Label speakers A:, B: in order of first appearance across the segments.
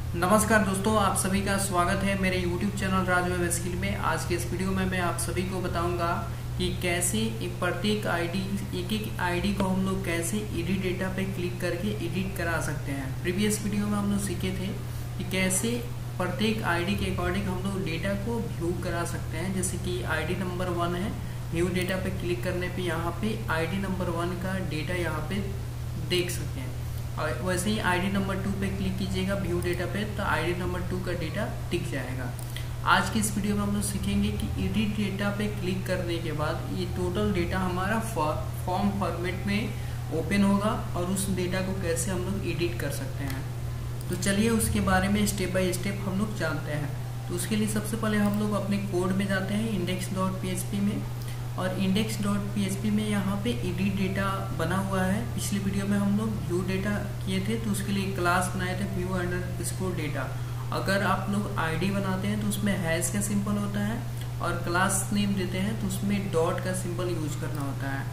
A: नमस्कार दोस्तों, आप सभी का स्वागत है मेरे YouTube चैनल राज वेब स्किल में। आज के इस वीडियो में मैं आप सभी को बताऊंगा कि कैसे प्रत्येक एक आईडी को हम लोग कैसे एडिट डेटा पे क्लिक करके एडिट करा सकते हैं। प्रीवियस वीडियो में हम लोग सीखे थे कि कैसे प्रत्येक आईडी के अकॉर्डिंग हम लोग डेटा को व्यू करा सकते हैं। जैसे कि आईडी नंबर 1 है, व्यू डेटा पे क्लिक करने पे यहाँ पे आईडी नंबर 1 का डेटा यहाँ पे देख सकते हैं। और वैसे ही आईडी नंबर 2 पे क्लिक कीजिएगा व्यू डेटा पे, तो आईडी नंबर 2 का डेटा दिख जाएगा। आज की इस वीडियो में हम लोग सीखेंगे कि एडिट डेटा पे क्लिक करने के बाद ये टोटल डेटा हमारा फॉर्म फॉर्मेट में ओपन होगा और उस डेटा को कैसे हम लोग एडिट कर सकते हैं। तो चलिए उसके बारे में स्टेप बाय स्टेप हम लोग जानते हैं। तो उसके लिए सबसे पहले हम लोग अपने कोड में जाते हैं index.php में, और index.php में यहाँ पे एडिट डेटा बना हुआ है। पिछली वीडियो में हम लोग व्यू डेटा किए थे, तो उसके लिए क्लास बनाए थे व्यू अंडरस्कोर डेटा। अगर आप लोग आईडी बनाते हैं तो उसमें हैश का सिंबल होता है, और क्लास नेम देते हैं तो उसमें डॉट का सिंबल यूज करना होता है।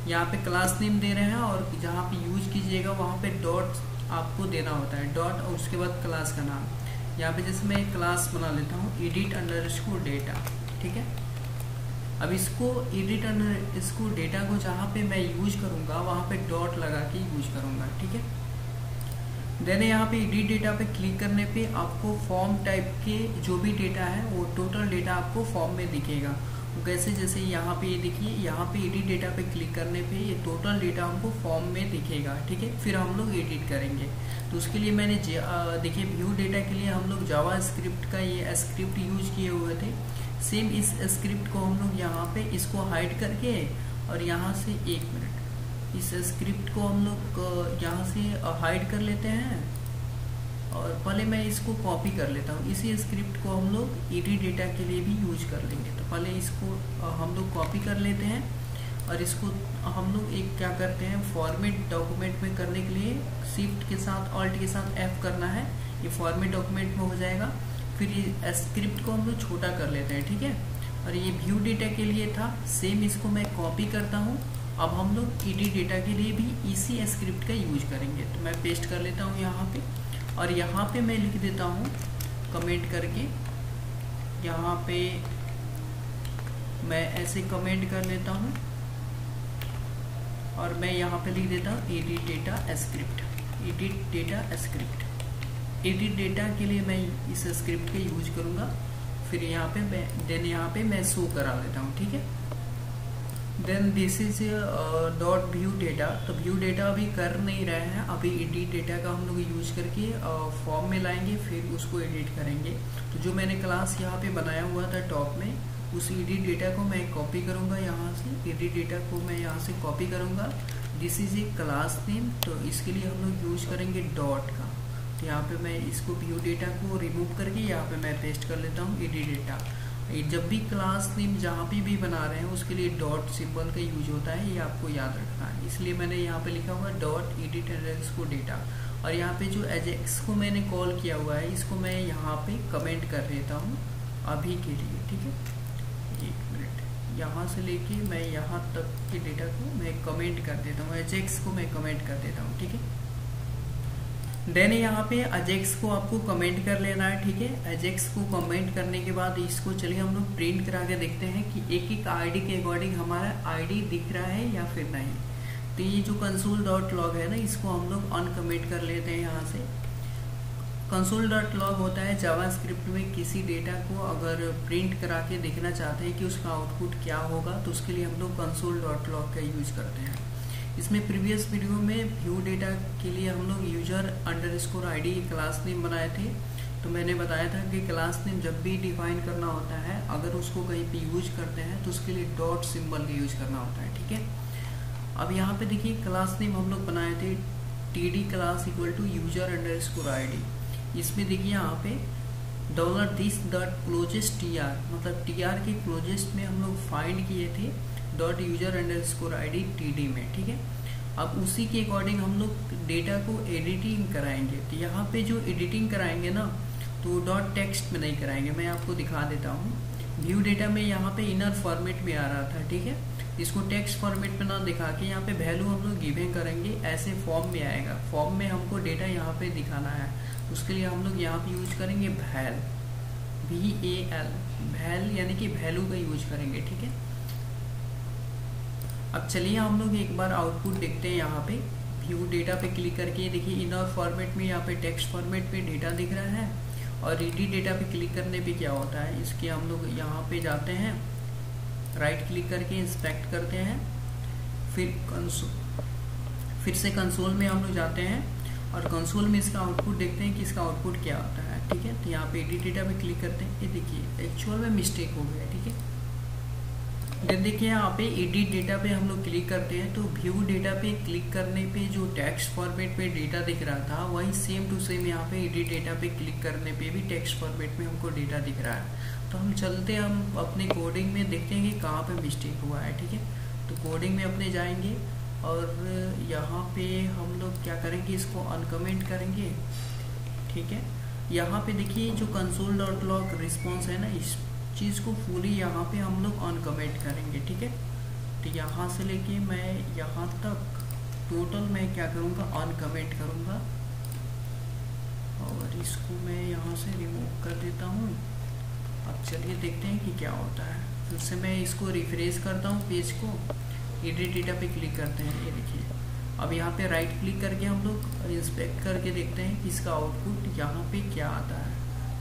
A: यहाँ पे क्लास नेम दे रहे हैं और जहाँ पे यूज कीजिएगा वहाँ पे डॉट आपको देना होता है, डॉट और उसके बाद क्लास का नाम। यहाँ पे जैसे मैं क्लास बना लेता हूँ एडिट अंडरस्कोर डेटा, ठीक है। अब इसको एडिट अंडरस्कोर डेटा को जहाँ पे मैं यूज करूँगा वहाँ पे डॉट लगा के यूज करूँगा, ठीक है। देन यहाँ पे एडिट डेटा पे क्लिक करने पे आपको फॉर्म टाइप के जो भी डेटा है वो टोटल डेटा आपको फॉर्म में दिखेगा। वो कैसे, जैसे यहाँ पे ये देखिए, यहाँ पे एडिट डेटा पे क्लिक करने पे ये टोटल डेटा हमको फॉर्म में दिखेगा, ठीक है। फिर हम लोग एडिट करेंगे। तो उसके लिए मैंने देखिए व्यू डेटा के लिए हम लोग जावा स्क्रिप्ट का ये स्क्रिप्ट यूज किए हुए थे। सेम इस स्क्रिप्ट को हम लोग यहाँ पे इसको हाइड करके और यहाँ से 1 मिनट इस स्क्रिप्ट को हम लोग यहाँ से हाइड कर लेते हैं, और पहले मैं इसको कॉपी कर लेता हूँ। इसी स्क्रिप्ट को हम लोग एडिट डेटा के लिए भी यूज कर लेंगे। तो पहले इसको हम लोग कॉपी कर लेते हैं, और इसको हम लोग एक क्या करते हैं, फॉर्मेट डॉक्यूमेंट में करने के लिए शिफ्ट के साथ ऑल्ट के साथ F करना है। ये फॉर्मेट डॉक्यूमेंट में हो जाएगा। फिर ये स्क्रिप्ट को हम लोग छोटा कर लेते हैं, ठीक है। और ये व्यू डेटा के लिए था, सेम इसको मैं कॉपी करता हूँ। अब हम लोग एडिट डेटा के लिए भी इसी स्क्रिप्ट का यूज करेंगे। तो मैं पेस्ट कर लेता हूँ यहाँ पे, और यहाँ पे मैं लिख देता हूँ कमेंट करके, यहाँ पे मैं ऐसे कमेंट कर लेता हूँ, और मैं यहाँ पे लिख देता हूँ edit data script, edit data script. Edit data के लिए मैं इस स्क्रिप्ट का यूज करूँगा। फिर यहाँ पे देन यहाँ पे मैं शो करा लेता हूँ, ठीक है। Then this is dot view data. तो व्यू डेटा अभी कर नहीं रहे हैं, अभी एडिट डेटा का हम लोग यूज करके फॉर्म में लाएंगे, फिर उसको एडिट करेंगे। तो जो मैंने क्लास यहाँ पे बनाया हुआ था टॉप में, उस एडिट डेटा को मैं कॉपी करूँगा यहाँ से, एडिट डेटा को मैं यहाँ से कॉपी करूँगा। This is a class name, तो इसके लिए हम लोग यूज करेंगे डॉट का। तो यहाँ पे मैं इसको व्यू डेटा को रिमूव करके यहाँ पे मैं पेस्ट कर लेता हूँ एडिट डेटा। जब भी क्लास नेम जहाँ भी बना रहे हैं उसके लिए डॉट सिंबल का यूज होता है, ये आपको याद रखना है। इसलिए मैंने यहाँ पे लिखा हुआ डॉट एडिट अंडरस्कोर डेटा। और यहाँ पे जो एजेक्स को मैंने कॉल किया हुआ है, इसको मैं यहाँ पे कमेंट कर देता हूँ अभी के लिए, ठीक है। 1 मिनट, यहाँ से लेके मैं यहाँ तक के डेटा को मैं कमेंट कर देता हूँ, एजेक्स को मैं कमेंट कर देता हूँ, ठीक है। देन यहाँ पे अजेक्स को आपको कमेंट कर लेना है, ठीक है। अजेक्स को कमेंट करने के बाद इसको चलिए हम लोग प्रिंट करा के देखते हैं कि एक एक आईडी के अकॉर्डिंग हमारा आईडी दिख रहा है या फिर नहीं। तो ये जो कंसोल डॉट लॉग है ना, इसको हम लोग अनकमेंट कर लेते हैं यहाँ से। कंसोल डॉट लॉग होता है जावा स्क्रिप्ट में किसी डेटा को अगर प्रिंट करा के देखना चाहते हैं कि उसका आउटपुट क्या होगा, तो उसके लिए हम लोग कंसोल डॉट लॉग का यूज करते हैं। इसमें प्रीवियस वीडियो में व्यू डेटा के लिए हम लोग user underscore ID class name बनाए थे। तो मैंने बताया था कि क्लास नेम जब भी डिफाइन करना होता है, अगर उसको कहीं पे यूज करते हैं तो उसके लिए डॉट सिंबल का यूज करना होता है, ठीक है। अब यहाँ पे देखिए क्लास नेम हम लोग बनाए थे td class equal to user underscore ID. इसमें देखिए यहाँ पे $this क्लोजेस्ट tr, मतलब tr के क्लोजेस्ट में हम लोग फाइंड किए थे dot user underscore ID td में, ठीक है। अब उसी के अकॉर्डिंग हम लोग डेटा को एडिटिंग कराएंगे। तो यहाँ पे जो एडिटिंग कराएंगे ना, तो डॉट टेक्स्ट में नहीं कराएंगे। मैं आपको दिखा देता हूँ। व्यू डेटा में यहाँ पे इनर फॉर्मेट में आ रहा था, ठीक है। इसको टेक्स्ट फॉर्मेट में ना दिखा के यहाँ पे वैल्यू हम लोग गिवन करेंगे, ऐसे फॉर्म में आएगा। फॉर्म में हमको डेटा यहाँ पे दिखाना है, उसके लिए हम लोग यहाँ पे यूज करेंगे वैल, VAL, वैल यानी कि वैल्यू का यूज करेंगे, ठीक है। अब चलिए हम लोग एक बार आउटपुट देखते हैं। यहाँ पे व्यू डेटा पे क्लिक करके देखिए इनर फॉर्मेट में यहाँ पे टेक्स्ट फॉर्मेट में डेटा दिख रहा है, और एडिट डेटा पे क्लिक करने पे क्या होता है, इसके हम लोग यहाँ पे जाते हैं, राइट क्लिक करके इंस्पेक्ट करते हैं, फिर से कंसोल में हम लोग जाते हैं और कंसोल में इसका आउटपुट देखते हैं कि इसका आउटपुट क्या होता है, ठीक है। तो यहाँ पे एडिट डेटा पे क्लिक करते हैं, ये देखिए एक्चुअल में मिस्टेक हो गया, ठीक है। देन देखिए यहाँ पे एडिट डेटा पे हम लोग क्लिक करते हैं, तो व्यू डेटा पे क्लिक करने पे जो टेक्स्ट फॉर्मेट में डेटा दिख रहा था वही सेम टू सेम यहाँ पे एडिट डेटा पे क्लिक करने पे भी टेक्स्ट फॉर्मेट में हमको डेटा दिख रहा है। तो हम चलते हम अपने कोडिंग में देखते हैं कि कहाँ पे मिस्टेक हुआ है, ठीक है। तो कोडिंग में अपने जाएंगे और यहाँ पे हम लोग क्या करेंगे, इसको अनकमेंट करेंगे, ठीक है। यहाँ पे देखिए जो console.log रिस्पॉन्स है ना, इस चीज़ को फुली यहाँ पे हम लोग अनकमेंट करेंगे, ठीक है। तो यहाँ से लेके मैं यहाँ तक टोटल मैं क्या करूँगा, अनकमेंट करूँगा, और इसको मैं यहाँ से रिमूव कर देता हूँ। अब चलिए देखते हैं कि क्या होता है। फिर से मैं इसको रिफ्रेश करता हूँ पेज को, एडिट डेटा पे क्लिक करते हैं, ये देखिए। अब यहाँ पे राइट क्लिक करके हम लोग इंस्पेक्ट करके देखते हैं कि इसका आउटपुट यहाँ पे क्या आता है।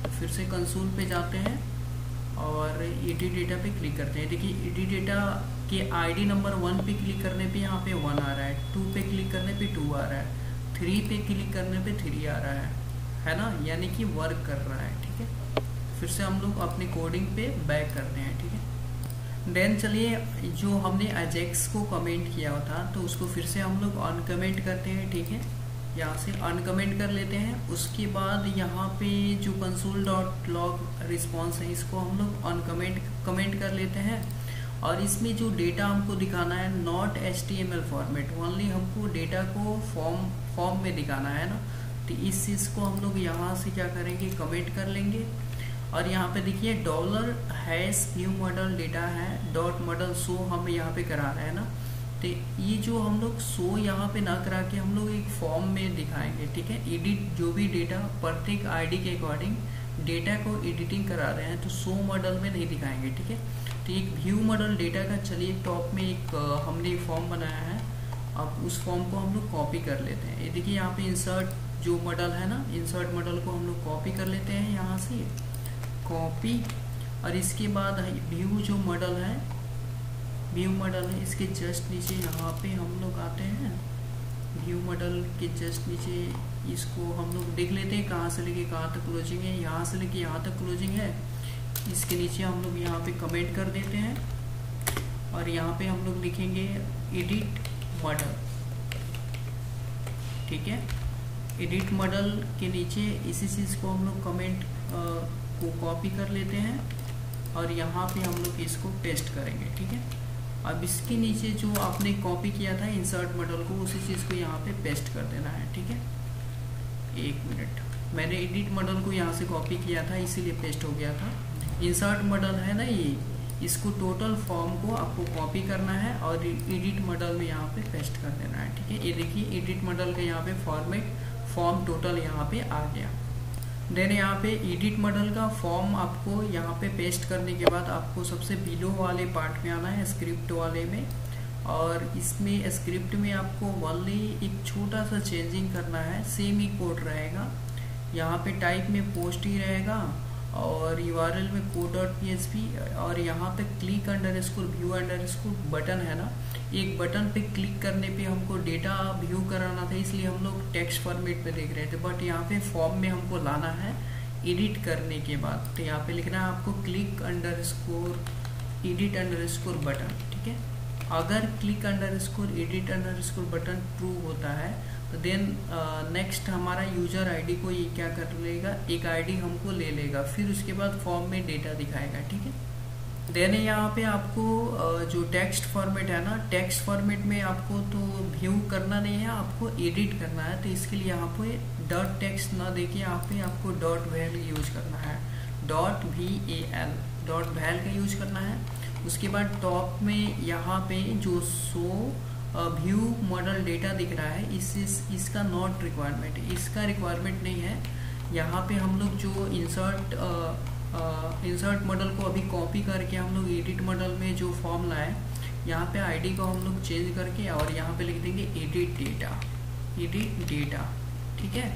A: तो फिर से कंसोल पे जाते हैं और एडिट डेटा पे क्लिक करते हैं। देखिए एडिट डेटा के ID नंबर 1 पे क्लिक करने पे यहाँ पे 1 आ रहा है, 2 पे क्लिक करने पे 2 आ रहा है, 3 पे क्लिक करने पे 3 आ रहा है ना, यानी कि वर्क कर रहा है, ठीक है। फिर से हम लोग अपनी कोडिंग पे बैक करते हैं, ठीक है। देन चलिए जो हमने अजेक्स को कमेंट किया था तो उसको फिर से हम लोग अनकमेंट करते हैं, ठीक है। यहाँ से अनकमेंट कर लेते हैं। उसके बाद यहाँ पे जो console.log रिस्पॉन्स है इसको हम लोग कमेंट कर लेते हैं, और इसमें जो डेटा हमको दिखाना है नॉट HTML फॉर्मेट, ओनली हमको डेटा को फॉर्म में दिखाना है ना। तो इस चीज़ को हम लोग यहाँ से क्या करेंगे, कमेंट कर लेंगे। और यहाँ पे देखिए $#न्यू मॉडल डेटा है, डॉट मॉडल शो हम यहाँ पे करा रहे हैं ना। तो ये जो हम लोग शो यहाँ पे ना करा के हम लोग एक फॉर्म में दिखाएंगे, ठीक है। एडिट जो भी डेटा प्रत्येक ID के अकॉर्डिंग डेटा को एडिटिंग करा रहे हैं तो शो मॉडल में नहीं दिखाएंगे, ठीक है। तो एक व्यू मॉडल डेटा का चलिए टॉप में एक हमने फॉर्म बनाया है, अब उस फॉर्म को हम लोग कॉपी कर लेते हैं। ये देखिए यहाँ पे इंसर्ट जो मॉडल है ना, इंसर्ट मॉडल को हम लोग कॉपी कर लेते हैं यहाँ से, कॉपी। और इसके बाद व्यू जो मॉडल है, व्यू मॉडल है, इसके जस्ट नीचे यहाँ पे हम लोग आते हैं, व्यू मॉडल के जस्ट नीचे इसको हम लोग देख लेते हैं कहाँ से लेके कहाँ तक क्लोजिंग है। यहाँ से लेके यहाँ तक क्लोजिंग है, इसके नीचे हम लोग यहाँ पे कमेंट कर देते हैं, और यहाँ पे हम लोग लिखेंगे एडिट मॉडल, ठीक है। एडिट मॉडल के नीचे इसी चीज़ को हम लोग कमेंट को कॉपी कर लेते हैं, और यहाँ पे हम लोग इसको पेस्ट करेंगे, ठीक है। अब इसके नीचे जो आपने कॉपी किया था इंसर्ट मॉडल को, उसी चीज़ को यहाँ पे पेस्ट कर देना है, ठीक है। एक मिनट, मैंने एडिट मॉडल को यहाँ से कॉपी किया था इसीलिए पेस्ट हो गया था। इंसर्ट मॉडल है ना ये, इसको टोटल फॉर्म को आपको कॉपी करना है और एडिट मॉडल में यहाँ पे पेस्ट कर देना है, ठीक है। ये देखिए एडिट मॉडल के यहाँ पे फॉर्म टोटल यहाँ पे आ गया। देन यहाँ पे एडिट मॉडल का फॉर्म आपको यहाँ पे पेस्ट करने के बाद आपको सबसे बिलो वाले पार्ट में आना है, स्क्रिप्ट वाले में, और इसमें स्क्रिप्ट में आपको ओनली एक छोटा सा चेंजिंग करना है, सेम ही कोड रहेगा। यहाँ पे टाइप में पोस्ट ही रहेगा और URL में code.php, और यहाँ पे click underscore view underscore button है ना, एक बटन पे क्लिक करने पे हमको डेटा व्यू कराना था, इसलिए हम लोग टेक्स्ट फॉर्मेट में देख रहे थे, बट यहाँ पे फॉर्म में हमको लाना है एडिट करने के बाद। तो यहाँ पे लिखना है आपको click underscore edit underscore button, ठीक है। अगर click underscore edit underscore button true होता है तो देन नेक्स्ट हमारा यूजर ID को ये क्या कर लेगा, एक ID हमको ले लेगा, फिर उसके बाद फॉर्म में डेटा दिखाएगा, ठीक है। देन यहाँ पे आपको जो टेक्स्ट फॉर्मेट है ना, टेक्स्ट फॉर्मेट में आपको तो व्यू करना नहीं है, आपको एडिट करना है। तो इसके लिए यहाँ पे डॉट टेक्स्ट ना देके यहाँ पे आपको डॉट वैल यूज करना है, .val .val का यूज करना है। उसके बाद टॉप में यहाँ पे जो व्यू मॉडल डेटा दिख रहा है इसका नॉट रिक्वायरमेंट, इसका रिक्वायरमेंट नहीं है। यहाँ पे हम लोग जो इंसर्ट मॉडल को अभी कॉपी करके हम लोग एडिट मॉडल में जो फॉर्म लाए, यहाँ पे आईडी को हम लोग चेंज करके और यहाँ पे लिख देंगे एडिट डेटा, ठीक है।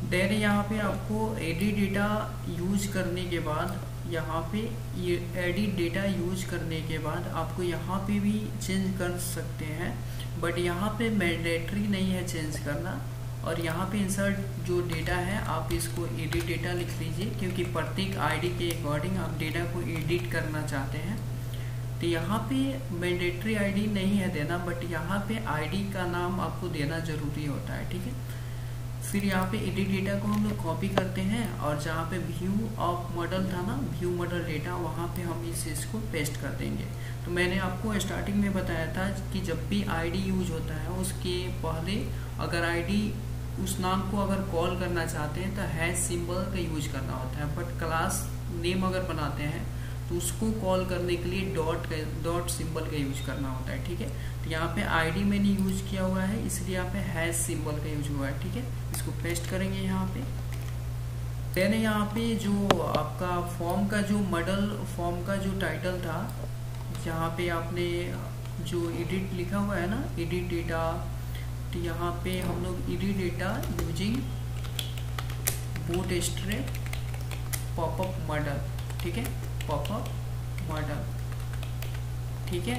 A: देन यहाँ पे आपको एडिट डेटा यूज करने के बाद, यहाँ पे ये एडिट डेटा यूज करने के बाद आपको यहाँ पे भी चेंज कर सकते हैं, बट यहाँ पे मैंडेटरी नहीं है चेंज करना। और यहाँ पे इंसर्ट जो डेटा है आप इसको एडिट डेटा लिख लीजिए, क्योंकि प्रत्येक आईडी के अकॉर्डिंग आप डेटा को एडिट करना चाहते हैं। तो यहाँ पे मैंडेटरी आईडी नहीं है देना, बट यहाँ पे आईडी का नाम आपको देना जरूरी होता है, ठीक है। फिर यहाँ पे एडिट डेटा को हम लोग कॉपी करते हैं और जहाँ पे व्यू ऑफ मॉडल था ना, व्यू मॉडल डेटा, वहाँ पे हम इसको पेस्ट कर देंगे। तो मैंने आपको स्टार्टिंग में बताया था कि जब भी आईडी यूज होता है उसके पहले अगर आईडी उस नाम को अगर कॉल करना चाहते हैं तो हैश सिंबल का यूज करना होता है, बट क्लास नेम अगर बनाते हैं तो उसको कॉल करने के लिए डॉट सिंबल का यूज करना होता है, ठीक है। तो यहाँ पे आईडी मैंने यूज किया हुआ है, इसलिए यहाँ पे हैश सिंबल का यूज हुआ है, ठीक है। इसको पेस्ट करेंगे यहाँ पे। देन यहाँ पे जो आपका फॉर्म का जो मॉडल फॉर्म का जो टाइटल था, यहाँ पे आपने जो एडिट लिखा हुआ है ना, एडिट डेटा, तो यहाँ पे हम लोग edit data using bootstrap popup model, ठीक है, पॉपअप मॉडल, ठीक है।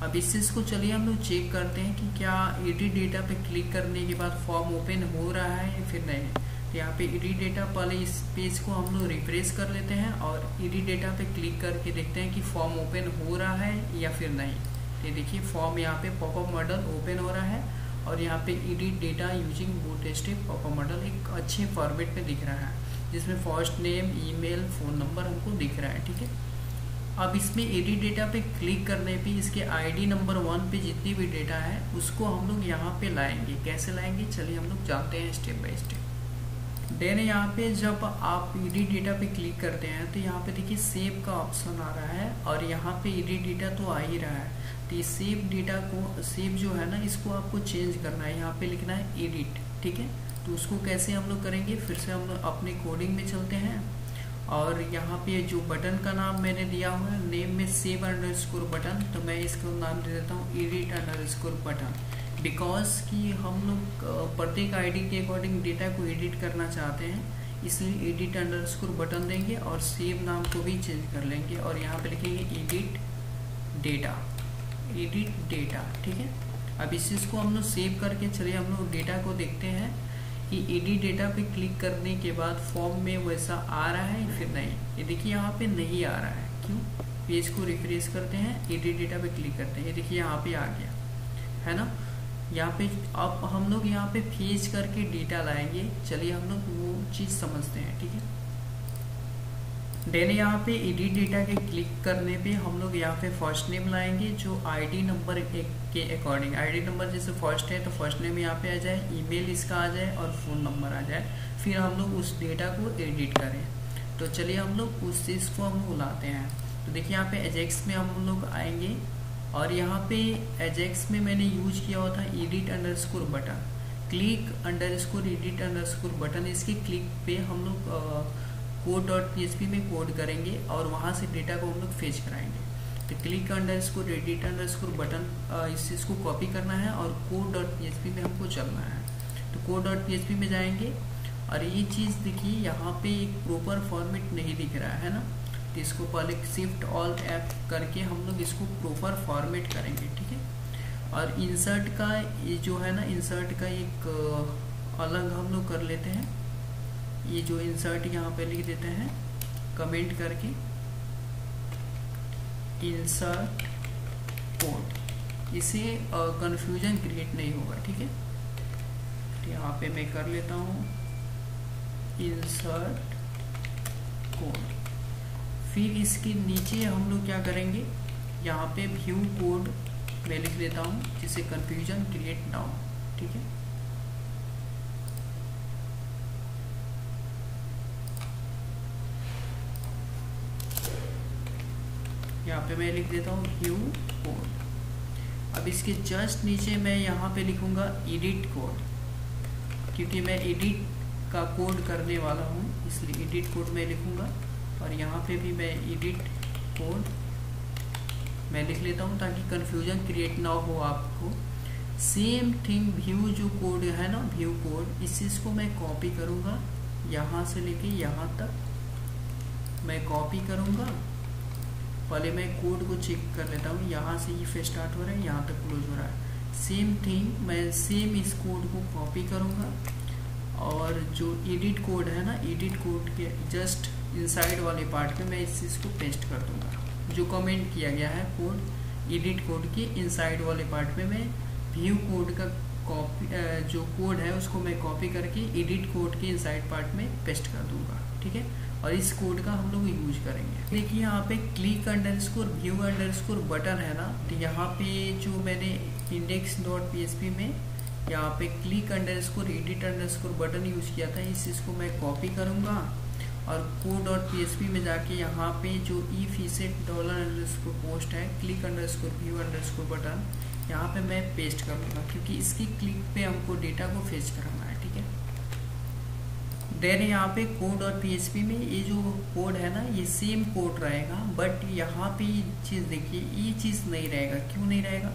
A: अब इस चीज़ को चलिए हम लोग चेक करते हैं कि क्या एडिट डेटा पे क्लिक करने के बाद फॉर्म ओपन हो रहा है या फिर नहीं। तो यहाँ पे एडिट डेटा, पहले इस पेज को हम लोग रिफ्रेश कर लेते हैं और एडिट डेटा पे क्लिक करके देखते हैं कि फॉर्म ओपन हो रहा है या फिर नहीं। तो देखिए फॉर्म यहाँ पे पॉपअप मॉडल ओपन हो रहा है और यहाँ पे edit data using bootstrap popup model एक अच्छे फॉर्मेट में दिख रहा है, जिसमें first name, email, phone number हमको दिख रहा है, ठीक है। अब इसमें एडिट डेटा पे क्लिक करने पे इसके आईडी नंबर 1 पे जितनी भी डेटा है उसको हम लोग यहाँ पे लाएंगे। कैसे लाएंगे चलिए हम लोग जानते हैं स्टेप बाय स्टेप। देन यहाँ पे जब आप एडिट डेटा पे क्लिक करते हैं तो यहाँ पे देखिए सेव का ऑप्शन आ रहा है और यहाँ पे एडिट डेटा तो आ ही रहा है। तो इस सेव डेटा को, सेव जो है ना, इसको आपको चेंज करना है, यहाँ पे लिखना है एडिट, ठीक है। तो उसको कैसे हम लोग करेंगे, फिर से हम लोग अपने कोडिंग में चलते हैं और यहाँ पे जो बटन का नाम मैंने दिया हुआ है नेम में सेव अंडरस्कोर बटन, तो मैं इसको नाम दे देता हूँ एडिट अंडरस्कोर बटन, बिकॉज कि हम लोग प्रत्येक आईडी के अकॉर्डिंग डेटा को एडिट करना चाहते हैं, इसलिए एडिट अंडरस्कोर बटन देंगे और सेव नाम को भी चेंज कर लेंगे और यहाँ पे लिखेंगे एडिट डेटा, ठीक है। अब इस चीज़ को हम लोग सेव करके चलिए हम लोग डेटा को देखते हैं कि एडिट डेटा पे क्लिक करने के बाद फॉर्म में वैसा आ रहा है या फिर नहीं। ये देखिए यहाँ पे नहीं आ रहा है, क्यों। पेज को रिफ्रेश करते हैं, एडिट डेटा पे क्लिक करते हैं, ये देखिए यहाँ पे आ गया है ना। यहाँ पे अब हम लोग यहाँ पे फेच करके डेटा लाएंगे, चलिए हम लोग वो चीज़ समझते हैं, ठीक है। देन यहाँ पे एडिट डेटा के क्लिक करने पे हम लोग यहाँ पे फर्स्ट नेम लाएंगे जो आईडी नंबर के अकॉर्डिंग, आईडी नंबर जैसे फर्स्ट है तो फर्स्ट नेम यहाँ पे आ जाए, ईमेल इसका आ जाए और फ़ोन नंबर आ जाए। फिर हम लोग उस डेटा को एडिट करें, तो चलिए हम लोग उस चीज़ को हम बुलाते हैं। तो देखिए यहाँ पे एजेक्स में हम लोग आएंगे और यहाँ पे एजेक्स में मैंने यूज किया हुआ था edit underscore button, click underscore edit underscore button. इसके क्लिक पे हम लोग code.php में कोड करेंगे और वहाँ से डेटा को हम लोग फेच कराएंगे। तो click underscore edit underscore button, इस चीज़ को कॉपी करना है और code.php में हमको चलना है। तो code.php में जाएंगे और ये चीज़ देखिए यहाँ पे एक प्रॉपर फॉर्मेट नहीं दिख रहा है ना, तो इसको पहले शिफ्ट ऑल F करके हम लोग इसको प्रॉपर फॉर्मेट करेंगे, ठीक है। और इंसर्ट का ये जो है ना, इंसर्ट का एक अलग हम लोग कर लेते हैं। ये जो इंसर्ट यहाँ पे लिख देते हैं कमेंट करके, इंसर्ट कोड, इससे कंफ्यूजन क्रिएट नहीं होगा, ठीक है। तो यहाँ पे मैं कर लेता हूँ इंसर्ट कोड। फिर इसके नीचे हम लोग क्या करेंगे, यहाँ पे व्यू कोड मैं लिख देता हूँ जिससे कंफ्यूजन क्रिएट ना हो, ठीक है। पे मैं लिख देता हूँ व्यू कोड। अब इसके जस्ट नीचे मैं यहाँ पे लिखूँगा एडिट कोड, क्योंकि मैं एडिट का कोड करने वाला हूँ इसलिए एडिट कोड मैं लिखूँगा। और यहाँ पे भी मैं एडिट कोड मैं लिख लेता हूँ ताकि कन्फ्यूजन क्रिएट ना हो आपको। सेम थिंग व्यू जो कोड है ना, व्यू कोड, इस चीज़ को मैं कॉपी करूँगा, यहाँ से लेके यहाँ तक मैं कॉपी करूँगा। पहले मैं कोड को चेक कर लेता हूँ, यहाँ से इफ स्टार्ट हो रहा है, यहाँ तक क्लोज हो रहा है। सेम थिंग मैं सेम इस कोड को कॉपी करूँगा और जो एडिट कोड है ना, एडिट कोड के जस्ट इनसाइड वाले पार्ट में मैं इस चीज़ को पेस्ट कर दूँगा। जो कमेंट किया गया है कोड एडिट कोड के इनसाइड वाले पार्ट में मैं व्यू कोड का कॉपी जो कोड है उसको मैं कॉपी करके एडिट कोड के इनसाइड पार्ट में पेस्ट कर दूँगा, ठीक है। और इस कोड का हम लोग यूज करेंगे। देखिए यहाँ पे click underscore view underscore button है ना, तो यहाँ पे जो मैंने index.php में यहाँ पे click underscore edit underscore button use किया था, इस चीज़ को मैं कॉपी करूँगा और code.php में जाके यहाँ पे जो if set $_पोस्ट है click underscore view underscore button, यहाँ पे मैं पेस्ट करूँगा क्योंकि इसकी क्लिक पे हमको डेटा को फेच करना है, ठीक है। देन यहाँ पे code.php में ये जो कोड है ना, ये सेम कोड रहेगा, बट यहाँ पे ये चीज़ देखिए, ये चीज़ नहीं रहेगा। क्यों नहीं रहेगा?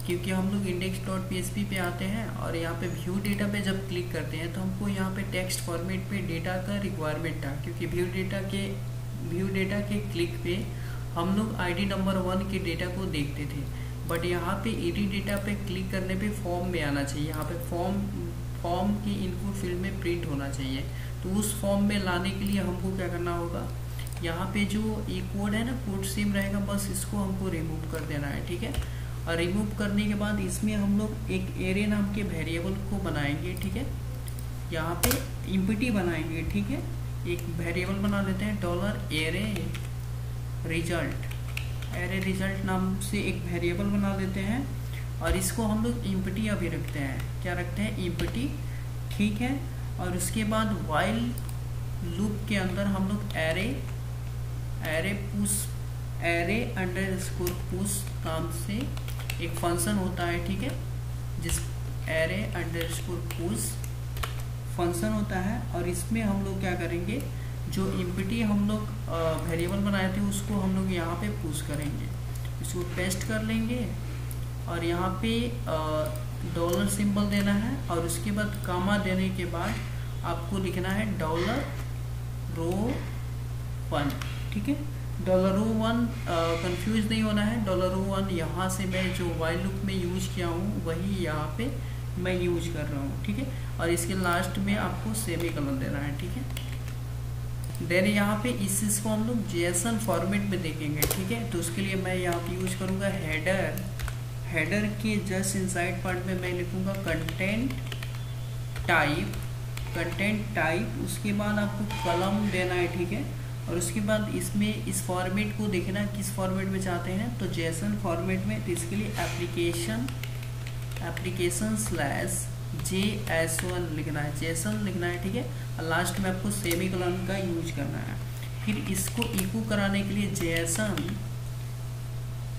A: क्योंकि हम लोग index.php पे आते हैं और यहाँ पे व्यू डेटा पे जब क्लिक करते हैं तो हमको यहाँ पे टेक्स्ट फॉर्मेट पे डेटा का रिक्वायरमेंट था, क्योंकि व्यू डेटा के क्लिक पे हम लोग ID नंबर 1 के डेटा को देखते थे। बट यहाँ पे एडिट डेटा पे क्लिक करने पे फॉर्म में आना चाहिए, यहाँ पे फॉर्म की इनपुट फील्ड में प्रिंट होना चाहिए। तो उस फॉर्म में लाने के लिए हमको क्या करना होगा, यहाँ पे जो ये कोड है ना, कोड सेम रहेगा, बस इसको हमको रिमूव कर देना है, ठीक है। और रिमूव करने के बाद इसमें हम लोग एक एरे नाम के वेरिएबल को बनाएंगे, ठीक है। यहाँ पे एम्प्टी बनाएंगे, ठीक है। एक वेरिएबल बना लेते हैं $array रिजल्ट नाम से एक वेरिएबल बना लेते हैं और इसको हम लोग एम्प्टी अभी रखते हैं। क्या रखते हैं? एम्प्टी, ठीक है। और उसके बाद वाइल लूप के अंदर हम लोग एरे अंडरस्कोर पुश नाम से एक फंक्शन होता है, ठीक है, जिस एरे अंडरस्कोर पुश फंक्शन होता है। और इसमें हम लोग क्या करेंगे, जो एम्प्टी हम लोग वेरिएबल बनाए थे उसको हम लोग यहाँ पे पुश करेंगे, इसको पेस्ट कर लेंगे और यहाँ पे डॉलर सिंबल देना है और उसके बाद कामा देने के बाद आपको लिखना है $row1, ठीक है। $row1 कंफ्यूज नहीं होना है। $row1 यहाँ से मैं जो वाइल लूप में यूज किया हूँ वही यहाँ पे मैं यूज कर रहा हूँ, ठीक है। और इसके लास्ट में आपको सेमीकोलन देना है, ठीक है। देन यहाँ पे इस चीज़ को हम लोग JSON फॉर्मेट में देखेंगे, ठीक है। तो उसके लिए मैं यहाँ पे यूज करूँगा हेडर के जस्ट इनसाइड पार्ट में मैं लिखूँगा कंटेंट टाइप। उसके बाद आपको कलम देना है, ठीक है। और उसके बाद इसमें इस फॉर्मेट को देखना किस फॉर्मेट में चाहते हैं, तो JSON फॉर्मेट में। तो इसके लिए application/JS1 लिखना है, JSON लिखना है, ठीक है। और लास्ट में आपको सेमीकोलन का यूज करना है। फिर इसको इको कराने के लिए JSON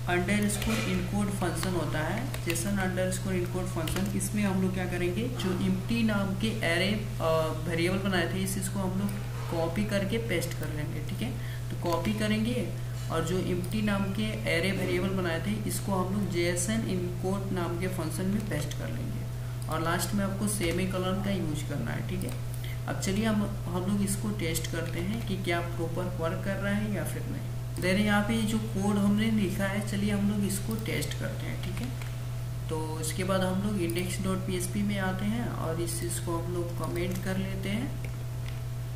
A: अंडरस्कोर इनकोड फंक्शन होता है, JSON अंडरस्कोर इनकोड फंक्शन। इसमें हम लोग क्या करेंगे, जो एम्प्टी नाम के एरे वेरिएबल बनाए थे इस इसको हम लोग कॉपी करके पेस्ट कर लेंगे, ठीक है। तो कॉपी करेंगे और जो एम्प्टी नाम के एरे वेरिएबल बनाए थे इसको हम लोग JSON इनकोड नाम के फंक्शन में पेस्ट कर लेंगे और लास्ट में आपको सेमीकोलन का यूज करना है, ठीक है। अब चलिए हम लोग इसको टेस्ट करते हैं कि क्या प्रॉपर वर्क कर रहा है या फिर नहीं। देन यहाँ पे जो कोड हमने लिखा है, चलिए हम लोग इसको टेस्ट करते हैं, ठीक है। तो इसके बाद हम लोग index.php में आते हैं और इस चीज़ को हम लोग कमेंट कर लेते हैं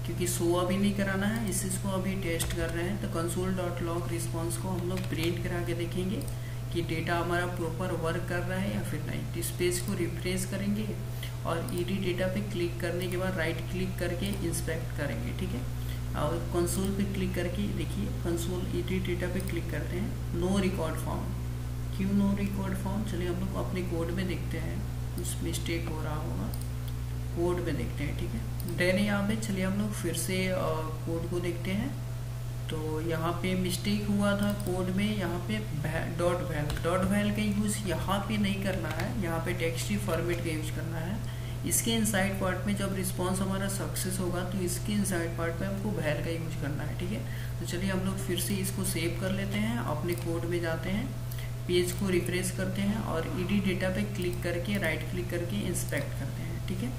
A: क्योंकि शो अभी नहीं कराना है, इस चीज़ को अभी टेस्ट कर रहे हैं। तो console.log रिस्पॉन्स को हम लोग प्रिंट करा के देखेंगे कि डेटा हमारा प्रॉपर वर्क कर रहा है या फिर नहीं। तो इस पेज को रिफ्रेश करेंगे और एडिट डेटा पे क्लिक करने के बाद राइट क्लिक करके इंस्पेक्ट करेंगे, ठीक है। और कंसोल पे क्लिक करके देखिए, कंसोल एडिट डेटा पे क्लिक करते हैं, नो रिकॉर्ड फाउंड। क्यों नो रिकॉर्ड फाउंड? चलिए हम लोग अपने कोड में देखते हैं, कुछ मिस्टेक हो रहा होगा, कोड में देखते हैं, ठीक है। देन यहाँ पे चलिए हम लोग फिर से कोड को देखते हैं। तो यहाँ पे मिस्टेक हुआ था कोड में, यहाँ पे डॉट वैल का यूज़ यहाँ पे नहीं करना है, यहाँ पे टेक्स्ट फॉर्मेट का यूज करना है। इसके इनसाइड पार्ट में जब रिस्पांस हमारा सक्सेस होगा तो इसके इनसाइड पार्ट में हमको वैल का यूज करना है, ठीक है। तो चलिए हम लोग फिर से इसको सेव कर लेते हैं, अपने कोड में जाते हैं, पेज को रिफ्रेश करते हैं और एडिट डेटा पे क्लिक करके राइट क्लिक करके इंस्पेक्ट करते हैं, ठीक है।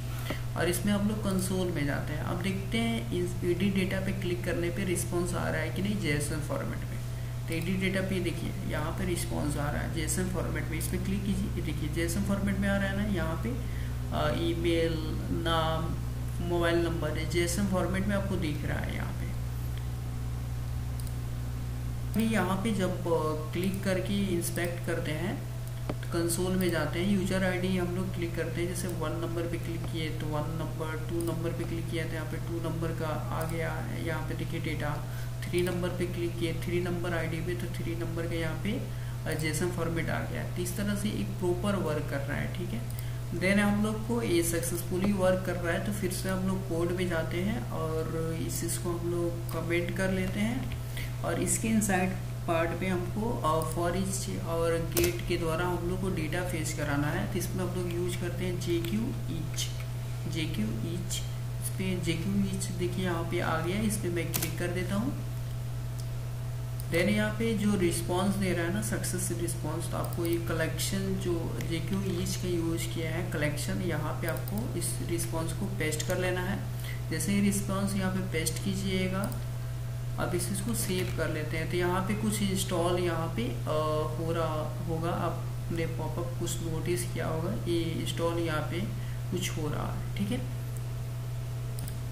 A: और इसमें हम लोग कंसोल में जाते हैं। अब देखते हैं इस एडिट डेटा पे क्लिक करने पे रिस्पांस आ रहा है कि नहीं जेएसएन फॉर्मेट में। तो एडिट डेटा पे देखिए यहाँ पे रिस्पांस आ रहा है जेएसएन फॉर्मेट में, इस पर क्लिक कीजिए, देखिए जेएसएन फॉर्मेट में आ रहा है ना, यहाँ पे ईमेल, नाम, मोबाइल नंबर है, जेएसएन फॉर्मेट में आपको दिख रहा है यहाँ पे। यहाँ पे जब क्लिक करके इंस्पेक्ट करते हैं कंसोल में जाते हैं, यूजर आईडी हम लोग क्लिक करते हैं, जैसे 1 नंबर पे क्लिक किए तो 1 नंबर, 2 नंबर पे क्लिक किया तो यहाँ पे 2 नंबर का आ गया है, यहाँ पे देखिए डेटा। 3 नंबर पे क्लिक किए 3 नंबर आईडी पे तो 3 नंबर का यहाँ पे जेएसएन फॉर्मेट आ गया। तो इस तरह से एक प्रॉपर वर्क कर रहा है, ठीक है। देन हम लोग को ये सक्सेसफुली वर्क कर रहा है, तो फिर से हम लोग कोड में जाते हैं और इस चीज़ को हम लोग कमेंट कर लेते हैं और इसके इनसाइड पार्ट में हमको फॉर ईच और गेट के द्वारा हम लोग को डेटा फेच कराना है। तो इसमें हम लोग यूज करते हैं जेक्यू ईच। इस पर जेक्यू ईच देखिए यहाँ पे आ गया, इस पर मैं क्लिक कर देता हूँ। देन यहाँ पे जो रिस्पांस दे रहा है ना सक्सेस रिस्पांस, तो आपको ये कलेक्शन जो जेक्यू ईच का यूज किया है कलेक्शन, यहाँ पे आपको इस रिस्पांस को पेस्ट कर लेना है। जैसे ही रिस्पांस यहाँ पे पेस्ट कीजिएगा, अब इस चीज़ को सेव कर लेते हैं। तो यहाँ पे कुछ इंस्टॉल यहाँ पे हो रहा होगा, आपने पॉपअप कुछ नोटिस किया होगा, ये इंस्टॉल यहाँ पे कुछ हो रहा है, ठीक है।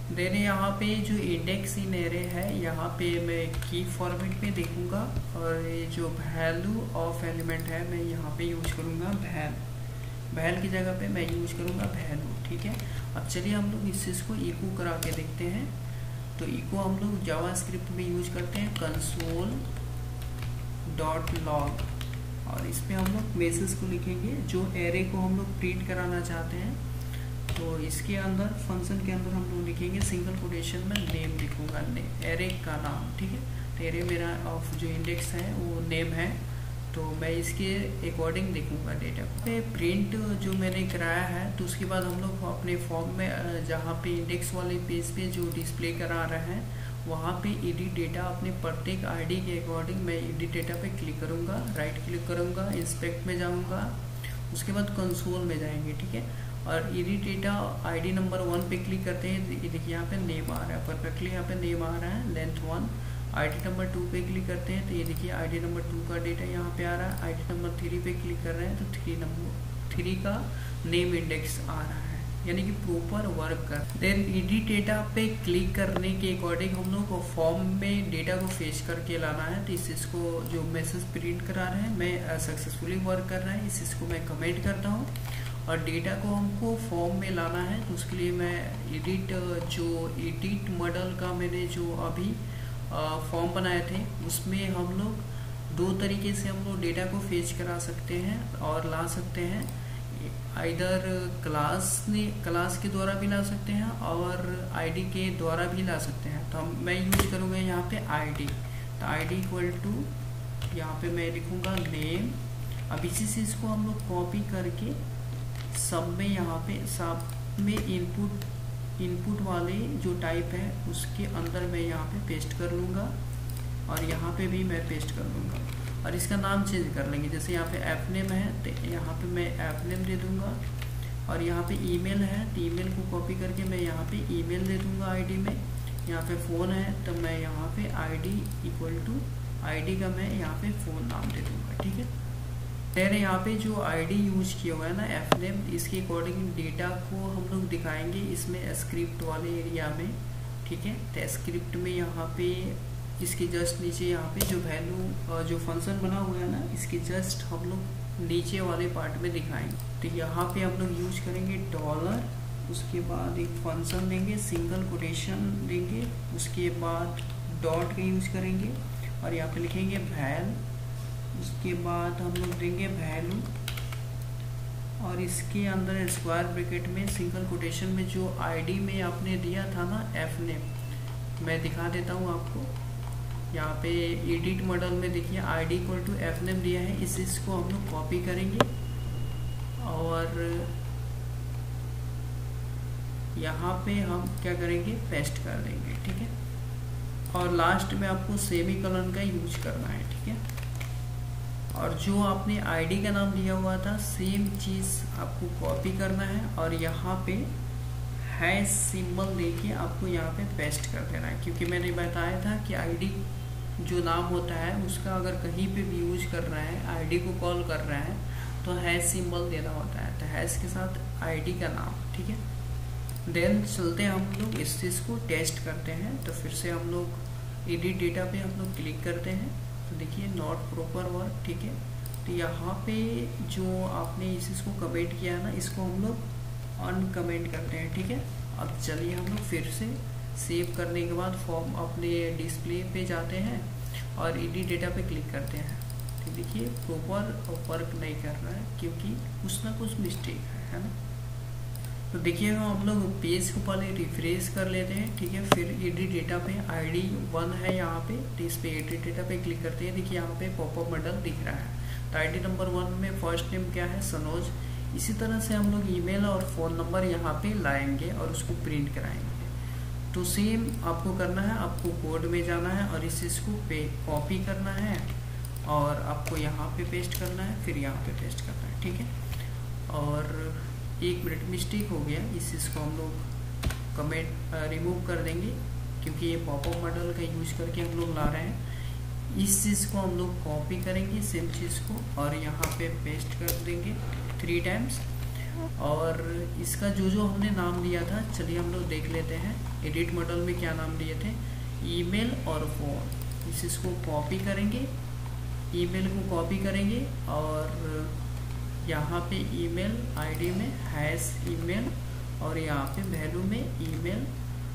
A: देन यहाँ पे जो इंडेक्स इन एरे है यहाँ पे मैं की फॉर्मेट में देखूंगा और ये जो वैल्यू ऑफ एलिमेंट है मैं यहाँ पे यूज करूँगा वैल की जगह पे मैं यूज करूँगा वैल्यू, ठीक है। अब चलिए हम लोग इस चीज़ को इको करा के देखते हैं। तो इको हम लोग जावास्क्रिप्ट में यूज करते हैं console.log और इस पे हम लोग मैसेज को लिखेंगे जो एरे को हम लोग प्रिंट कराना चाहते हैं। तो इसके अंदर फंक्शन के अंदर हम लोग लिखेंगे सिंगल कोटेशन में नेम लिखूंगा, एरे का नाम, ठीक है। तो एरे मेरा ऑफ जो इंडेक्स है वो नेम है, तो मैं इसके अकॉर्डिंग देखूंगा डेटा को। प्रिंट जो मैंने कराया है तो उसके बाद हम लोग अपने फॉर्म में जहाँ पे इंडेक्स वाले पेज पे जो डिस्प्ले करा रहे हैं वहाँ पे एडिट डेटा अपने प्रत्येक आईडी के अकॉर्डिंग मैं एडिट डेटा पे क्लिक करूँगा, राइट क्लिक करूँगा, इंस्पेक्ट में जाऊँगा, उसके बाद कंसोल में जाएंगे, ठीक है। और एडिट डेटा आईडी नंबर 1 पे क्लिक करते हैं, देखिए यहाँ पे नेम आ रहा है, परफेक्टली यहाँ पे नेम आ रहा है, लेंथ 1। आईडी नंबर 2 पे क्लिक करते हैं तो ये देखिए आईडी नंबर 2 का डेटा यहाँ पे आ रहा है। आईडी नंबर 3 पे क्लिक कर रहे हैं तो 3 का नेम इंडेक्स आ रहा है, यानी कि प्रॉपर वर्क कर। देन एडिट डेटा पे क्लिक करने के अकॉर्डिंग हम लोग को फॉर्म में डेटा को फेच करके लाना है। तो इस चीज़ को जो मैसेज प्रिंट करा रहे हैं मैं सक्सेसफुली वर्क कर रहा है, इस चीज़ को मैं कमेंट करता हूँ। और डेटा को हमको फॉर्म में लाना है तो उसके लिए मैं एडिट मॉडल का मैंने जो अभी फॉर्म बनाए थे उसमें हम लोग 2 तरीके से हम लोग डेटा को फेच करा सकते हैं और ला सकते हैं। इधर क्लास के द्वारा भी ला सकते हैं और आईडी के द्वारा भी ला सकते हैं। तो मैं यूज करूँगा यहाँ पे आईडी, तो आईडी इक्वल टू यहाँ पे मैं लिखूँगा नेम। अब इसी चीज़ को हम लोग कॉपी करके सब में यहाँ पे सब में इनपुट वाले जो टाइप है उसके अंदर मैं यहाँ पे पेस्ट कर लूँगा और यहाँ पे भी मैं पेस्ट कर लूँगा और इसका नाम चेंज कर लेंगे। जैसे यहाँ पे ऐप नेम है तो यहाँ पे मैं ऐप नेम दे दूँगा और यहाँ पे ईमेल है तो ईमेल को कॉपी करके मैं यहाँ पे ईमेल दे दूँगा आईडी में। यहाँ पे फ़ोन है तो मैं यहाँ पे आईडी इक्वल टू आईडी का मैं यहाँ पे फ़ोन नाम दे दूँगा, ठीक है। फिर यहाँ पे जो आईडी यूज किया हुआ है ना ऐप नेम, इसके अकॉर्डिंग डेटा को हम लोग दिखाएंगे इसमें स्क्रिप्ट वाले एरिया में, ठीक है। तो स्क्रिप्ट में यहाँ पे इसके जस्ट नीचे यहाँ पे जो वैल्यू जो फंक्शन बना हुआ है ना इसके जस्ट हम लोग नीचे वाले पार्ट में दिखाएंगे। तो यहाँ पे हम लोग यूज करेंगे डॉलर, उसके बाद एक फंक्शन देंगे, सिंगल कोटेशन देंगे, उसके बाद डॉट का यूज करेंगे और यहाँ पे लिखेंगे वैल, उसके बाद हम लोग देंगे वैल्यू और इसके अंदर स्क्वायर ब्रैकेट में सिंगल कोटेशन में जो आईडी में आपने दिया था ना ऐप नेम, मैं दिखा देता हूँ आपको। यहाँ पे एडिट मॉडल में देखिए ID equal to F name दिया है, इसको हम लोग कॉपी करेंगे और यहाँ पे हम क्या करेंगे, पेस्ट कर देंगे। ठीक है, और लास्ट में आपको सेमीकोलन का यूज करना है। ठीक है, और जो आपने आईडी का नाम दिया हुआ था सेम चीज़ आपको कॉपी करना है और यहाँ पे हैश सिंबल देके आपको यहाँ पे पेस्ट कर देना है, क्योंकि मैंने बताया था कि आईडी जो नाम होता है उसका अगर कहीं पे भी यूज कर रहा है, आईडी को कॉल कर रहा है तो हैश सिंबल देना होता है, तो हैश के साथ आईडी का नाम। ठीक है, देन चलते हैं हम लोग इस चीज़ को टेस्ट करते हैं। तो फिर से हम लोग एडिट डेटा पे हम लोग क्लिक करते हैं, तो देखिए नॉट प्रॉपर वर्क। ठीक है, तो यहाँ पे जो आपने इस चीज़ को कमेंट किया है ना, इसको हम लोग अनकमेंट करते हैं। ठीक है, अब चलिए हम लोग फिर से सेव करने के बाद फॉर्म अपने डिस्प्ले पे जाते हैं और एडिट डेटा पे क्लिक करते हैं। तो देखिए प्रॉपर वर्क नहीं कर रहा है क्योंकि कुछ ना कुछ मिस्टेक है ना। तो देखिए हम लोग पेज को पहले रिफ्रेश कर लेते हैं। ठीक है, फिर एडिट डेटा पे आईडी 1 है यहाँ पे, तो इस पे एडिट डेटा पे क्लिक करते हैं। देखिए यहाँ पे पॉपअप मॉडल दिख रहा है, तो आईडी नंबर 1 में फर्स्ट नेम क्या है, सनोज। इसी तरह से हम लोग ईमेल और फ़ोन नंबर यहाँ पे लाएंगे और उसको प्रिंट कराएंगे। तो सेम आपको करना है, आपको कोड में जाना है और इस चीज़ को कॉपी करना है और आपको यहाँ पे पेस्ट करना है, फिर यहाँ पे पेस्ट करना है। ठीक है, और 1 मिनट मिस्टेक हो गया, इस चीज़ को हम लोग कमेंट रिमूव कर देंगे क्योंकि ये पॉपअप मॉडल का यूज करके हम लोग ला रहे हैं। इस चीज़ को हम लोग कॉपी करेंगे सेम चीज़ को और यहाँ पे पेस्ट कर देंगे 3 टाइम्स। और इसका जो हमने नाम दिया था, चलिए हम लोग देख लेते हैं एडिट मॉडल में क्या नाम दिए थे, ईमेल और फ़ोन। इस चीज़ को कॉपी करेंगे, ईमेल को कॉपी करेंगे और यहाँ पे ईमेल आईडी में हैश ईमेल और यहाँ पे वैल्यू में ईमेल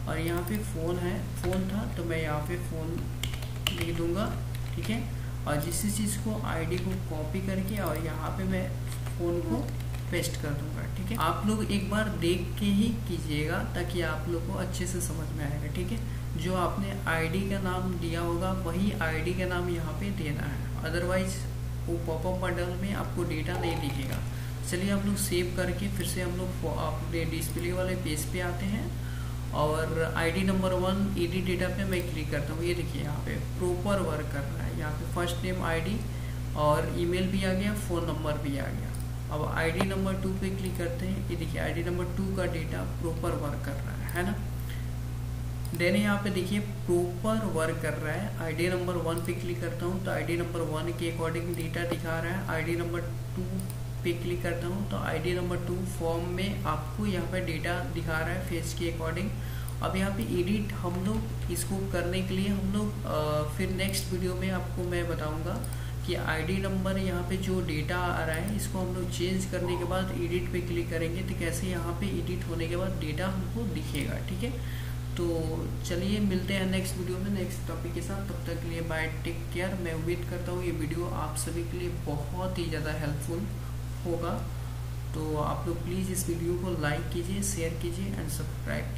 A: और यहाँ पे फ़ोन है, फ़ोन था तो मैं यहाँ पे फ़ोन लिख दूँगा। ठीक है, और जिस चीज़ को आईडी को कॉपी करके और यहाँ पे मैं फ़ोन को पेस्ट कर दूँगा। ठीक है, आप लोग एक बार देख के ही कीजिएगा ताकि आप लोग को अच्छे से समझ में आएगा। ठीक है, जो आपने आईडी का नाम दिया होगा वही आईडी का नाम यहाँ पे देना है, अदरवाइज वो पॉपअप मॉडल में आपको डेटा नहीं दिखेगा। चलिए हम लोग सेव करके फिर से हम लोग अपने डिस्प्ले वाले पेज पे आते हैं और आईडी नंबर 1 एडिट डेटा पे मैं क्लिक करता हूँ। ये देखिए यहाँ पे प्रॉपर वर्क कर रहा है, यहाँ पे फर्स्ट नेम आईडी और ईमेल भी आ गया, फ़ोन नंबर भी आ गया। अब आईडी नंबर 2 पे क्लिक करते हैं, ये देखिए आईडी नंबर 2 का डेटा प्रॉपर वर्क कर रहा है ना। देन यहाँ पे देखिए प्रॉपर वर्क कर रहा है। आईडी नंबर 1 पे क्लिक करता हूँ तो आईडी नंबर 1 के अकॉर्डिंग डेटा दिखा रहा है। आईडी नंबर 2 पे क्लिक करता हूँ तो आईडी नंबर 2 फॉर्म में आपको यहाँ पे डेटा दिखा रहा है फेस के अकॉर्डिंग। अब यहाँ पे एडिट हम लोग इसको करने के लिए हम लोग फिर नेक्स्ट वीडियो में आपको मैं बताऊँगा कि आईडी नंबर यहाँ पे जो डेटा आ रहा है इसको हम लोग चेंज करने के बाद एडिट पे क्लिक करेंगे तो कैसे यहाँ पे एडिट होने के बाद डेटा हमको दिखेगा। ठीक है, तो चलिए मिलते हैं नेक्स्ट वीडियो में नेक्स्ट टॉपिक के साथ। तब तक के लिए बाय, टेक केयर। मैं उम्मीद करता हूँ ये वीडियो आप सभी के लिए बहुत ही ज़्यादा हेल्पफुल होगा, तो आप लोग प्लीज़ इस वीडियो को लाइक कीजिए, शेयर कीजिए एंड सब्सक्राइब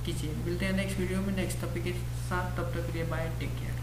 A: कीजिए। मिलते हैं नेक्स्ट वीडियो में नेक्स्ट टॉपिक के साथ। तब तक के लिए बाय, टेक केयर।